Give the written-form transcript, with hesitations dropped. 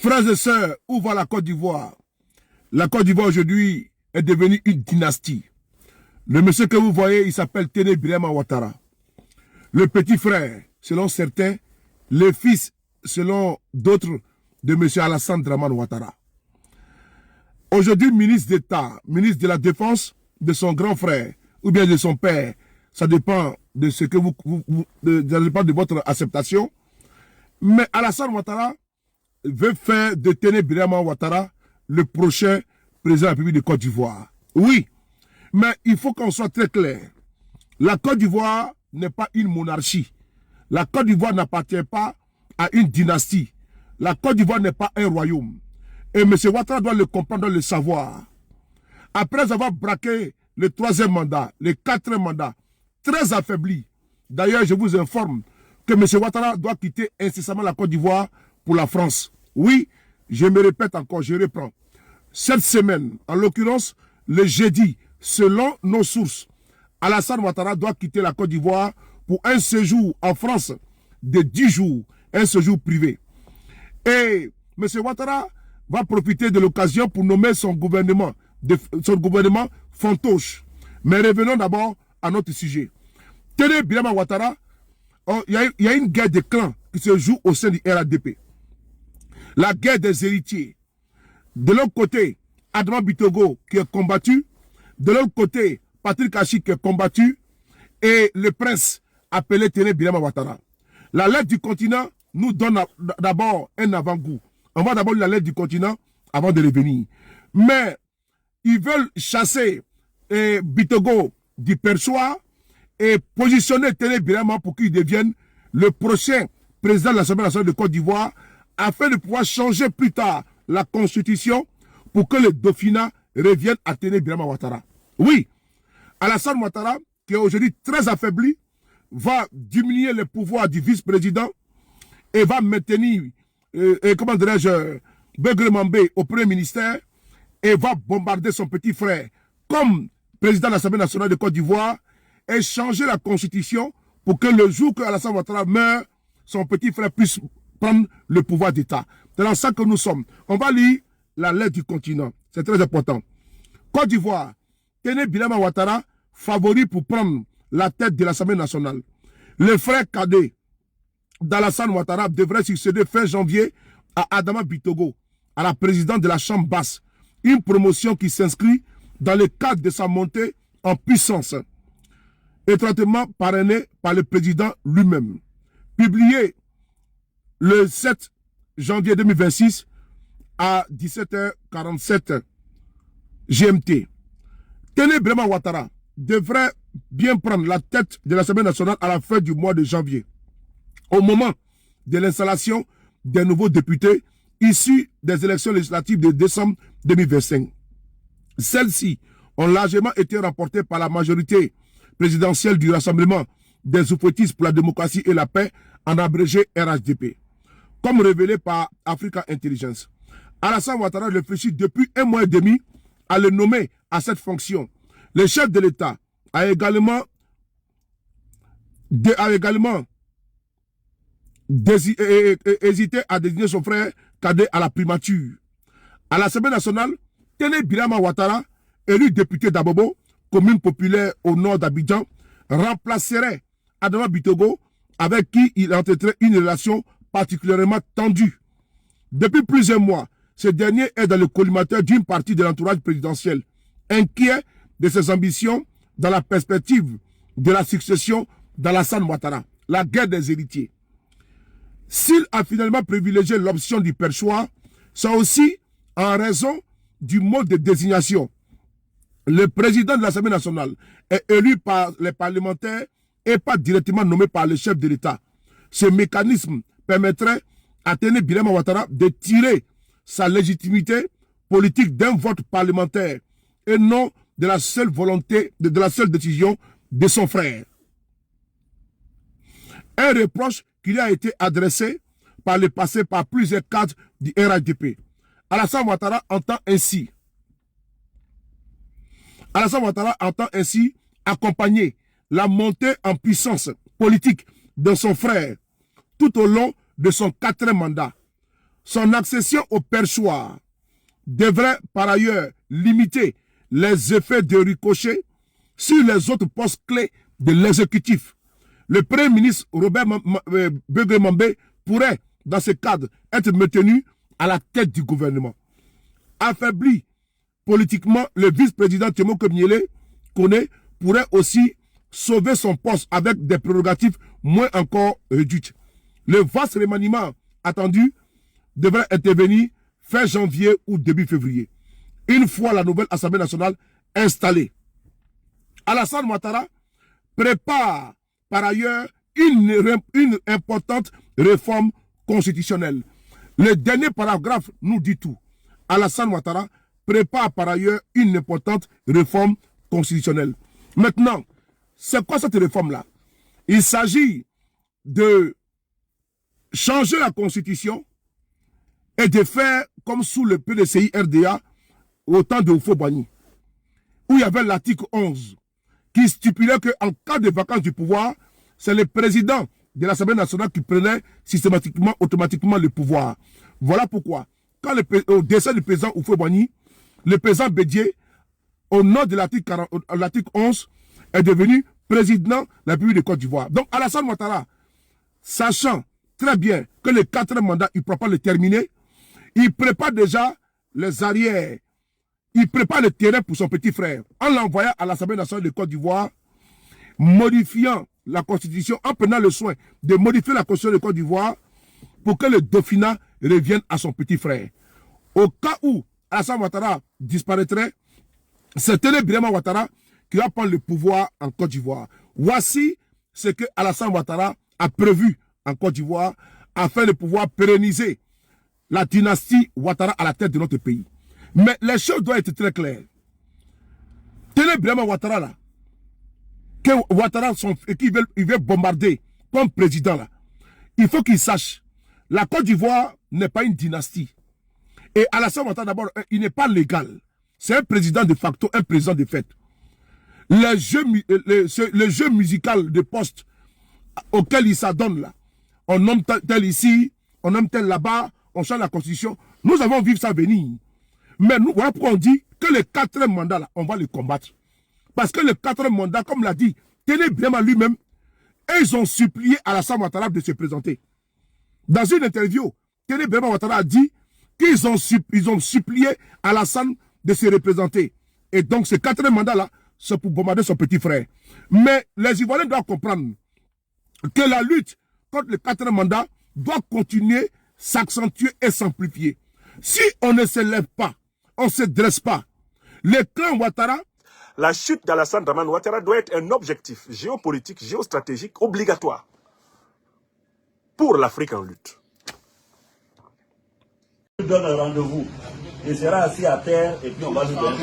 Frères et sœurs, où va la Côte d'Ivoire? La Côte d'Ivoire aujourd'hui est devenue une dynastie. Le monsieur que vous voyez, il s'appelle Téné Birama Ouattara. Le petit frère, selon certains, le fils, selon d'autres, de monsieur Alassane Dramane Ouattara. Aujourd'hui, ministre d'État, ministre de la Défense de son grand frère, ou bien de son père, ça dépend de ce que ça dépend de votre acceptation. Mais Alassane Ouattara veut faire de Téné Birama Ouattara le prochain président de la République de Côte d'Ivoire. Oui, mais il faut qu'on soit très clair. La Côte d'Ivoire n'est pas une monarchie. La Côte d'Ivoire n'appartient pas à une dynastie. La Côte d'Ivoire n'est pas un royaume. Et M. Ouattara doit le comprendre, doit le savoir. Après avoir braqué le 3e mandat, le 4e mandat, très affaibli. D'ailleurs, je vous informe que M. Ouattara doit quitter incessamment la Côte d'Ivoire pour la France. Oui, je me répète encore, je reprends. Cette semaine, en l'occurrence, le jeudi, selon nos sources, Alassane Ouattara doit quitter la Côte d'Ivoire pour un séjour en France de 10 jours, un séjour privé. Et M. Ouattara va profiter de l'occasion pour nommer son gouvernement fantoche. Mais revenons d'abord à notre sujet. Téné Birama Ouattara, il y a une guerre de clans qui se joue au sein du RADP. La guerre des héritiers. De l'autre côté, Adama Bitogo qui est combattu. De l'autre côté, Patrick Achi qui est combattu. Et le prince appelé Téné Birama Ouattara. La lettre du continent nous donne d'abord un avant-goût. On va d'abord lire la lettre du continent avant de revenir. Mais ils veulent chasser Bitogo du perchoir et positionner Téné Birama pour qu'il devienne le prochain président de l'Assemblée nationale de Côte d'Ivoire afin de pouvoir changer plus tard la constitution pour que le Dauphinat revienne à Téné Birama Ouattara. Oui, Alassane Ouattara, qui est aujourd'hui très affaibli, va diminuer les pouvoirs du vice-président et va maintenir, comment dirais-je, Begré Mambé au premier ministère et va bombarder son petit frère comme président de l'Assemblée nationale de Côte d'Ivoire et changer la constitution pour que le jour que Alassane Ouattara meurt, son petit frère puisse prendre le pouvoir d'État. C'est dans ça que nous sommes. On va lire la lettre du continent. C'est très important. Côte d'Ivoire, Téné Birama Ouattara, favori pour prendre la tête de l'Assemblée nationale. Le frère cadet d'Alassane Ouattara devrait succéder fin janvier à Adama Bitogo, à la présidente de la Chambre basse. Une promotion qui s'inscrit dans le cadre de sa montée en puissance, étroitement parrainée par le président lui-même. Publié le 7 janvier 2026 à 17h47 GMT. Téné Birama Ouattara devrait bien prendre la tête de l'Assemblée nationale à la fin du mois de janvier, au moment de l'installation des nouveaux députés issus des élections législatives de décembre 2025. Celles-ci ont largement été remportées par la majorité présidentielle du Rassemblement des oufouettistes pour la démocratie et la paix, en abrégé RHDP. Comme révélé par Africa Intelligence, Alassane Ouattara réfléchit depuis 1 mois et demi à le nommer à cette fonction. Le chef de l'État a également hésité à désigner son frère cadet à la primature. À l'Assemblée nationale, Téné Birama Ouattara, élu député d'Abobo, commune populaire au nord d'Abidjan, remplacerait Adama Bitogo, avec qui il entretenait une relation particulièrement tendue. Depuis plusieurs mois, ce dernier est dans le collimateur d'une partie de l'entourage présidentiel, inquiet de ses ambitions dans la perspective de la succession d'Alassane Ouattara, la guerre des héritiers. S'il a finalement privilégié l'option du perchoir, c'est aussi en raison du mode de désignation. Le président de l'Assemblée nationale est élu par les parlementaires et pas directement nommé par le chef de l'État. Ce mécanisme permettrait à Téné Birama Ouattara de tirer sa légitimité politique d'un vote parlementaire et non de la seule volonté, de la seule décision de son frère. Un reproche qui lui a été adressé par le passé par plusieurs cadres du RHDP. Alassane Ouattara entend ainsi accompagner la montée en puissance politique de son frère tout au long de son 4e mandat. Son accession au perchoir devrait par ailleurs limiter les effets de ricochet sur les autres postes clés de l'exécutif. Le Premier ministre Robert Begue-Mambé pourrait, dans ce cadre, être maintenu à la tête du gouvernement. Affaibli politiquement, le vice-président Thémo Kone pourrait aussi sauver son poste avec des prérogatives moins encore réduites. Le vaste remaniement attendu devrait intervenir fin janvier ou début février. Une fois la nouvelle Assemblée nationale installée. Alassane Ouattara prépare par ailleurs une importante réforme constitutionnelle. Le dernier paragraphe nous dit tout. Alassane Ouattara prépare par ailleurs une importante réforme constitutionnelle. Maintenant, c'est quoi cette réforme-là? Il s'agit de changer la constitution et de faire comme sous le PDCI RDA au temps de Houphouët-Boigny, où il y avait l'article 11 qui stipulait qu'en cas de vacance du pouvoir, c'est le président de l'Assemblée nationale qui prenait systématiquement, automatiquement le pouvoir. Voilà pourquoi, quand au décès du président Houphouët-Boigny, le président Bédié, au nom de l'article 11, est devenu président de la République de Côte d'Ivoire. Donc Alassane Ouattara, sachant très bien que le 4e mandat, il ne pourra pas le terminer, il prépare déjà les arrières, il prépare le terrain pour son petit frère, en l'envoyant à l'Assemblée nationale de Côte d'Ivoire, modifiant la Constitution, en prenant le soin de modifier la Constitution de Côte d'Ivoire pour que le Dauphinat revienne à son petit frère. Au cas où Alassane Ouattara disparaîtrait, c'est Téné Birama Ouattara qui va prendre le pouvoir en Côte d'Ivoire. Voici ce que Alassane Ouattara a prévu en Côte d'Ivoire afin de pouvoir pérenniser la dynastie Ouattara à la tête de notre pays. Mais les choses doivent être très claires. Téné Birama Ouattara là, que Ouattara il veut bombarder comme président là, il faut qu'il sache, la Côte d'Ivoire n'est pas une dynastie. Et Alassane Ouattara d'abord, il n'est pas légal. C'est un président de facto, un président de fait. Le jeu musical de poste auquel il s'adonne là, on nomme tel ici, on nomme tel là-bas, on change la constitution. Nous avons vu ça venir. Mais nous, voilà pourquoi on dit que le 4e mandat là, on va le combattre. Parce que le 4e mandat, comme l'a dit Téné Birama lui-même, ils ont supplié Alassane Ouattara de se présenter. Dans une interview, Téné Birama Ouattara a dit qu'ils ont supplié Alassane de se représenter. Et donc ce 4e mandat-là, c'est pour bombarder son petit frère. Mais les Ivoiriens doivent comprendre que la lutte contre le 4e mandat doit continuer, s'accentuer et s'amplifier. Si on ne se lève pas, on ne se dresse pas, le clan Ouattara... La chute d'Alassane Dramane Ouattara doit être un objectif géopolitique, géostratégique obligatoire pour l'Afrique en lutte. Je donne un rendez-vous. Il sera assis à terre et puis on va nous donner.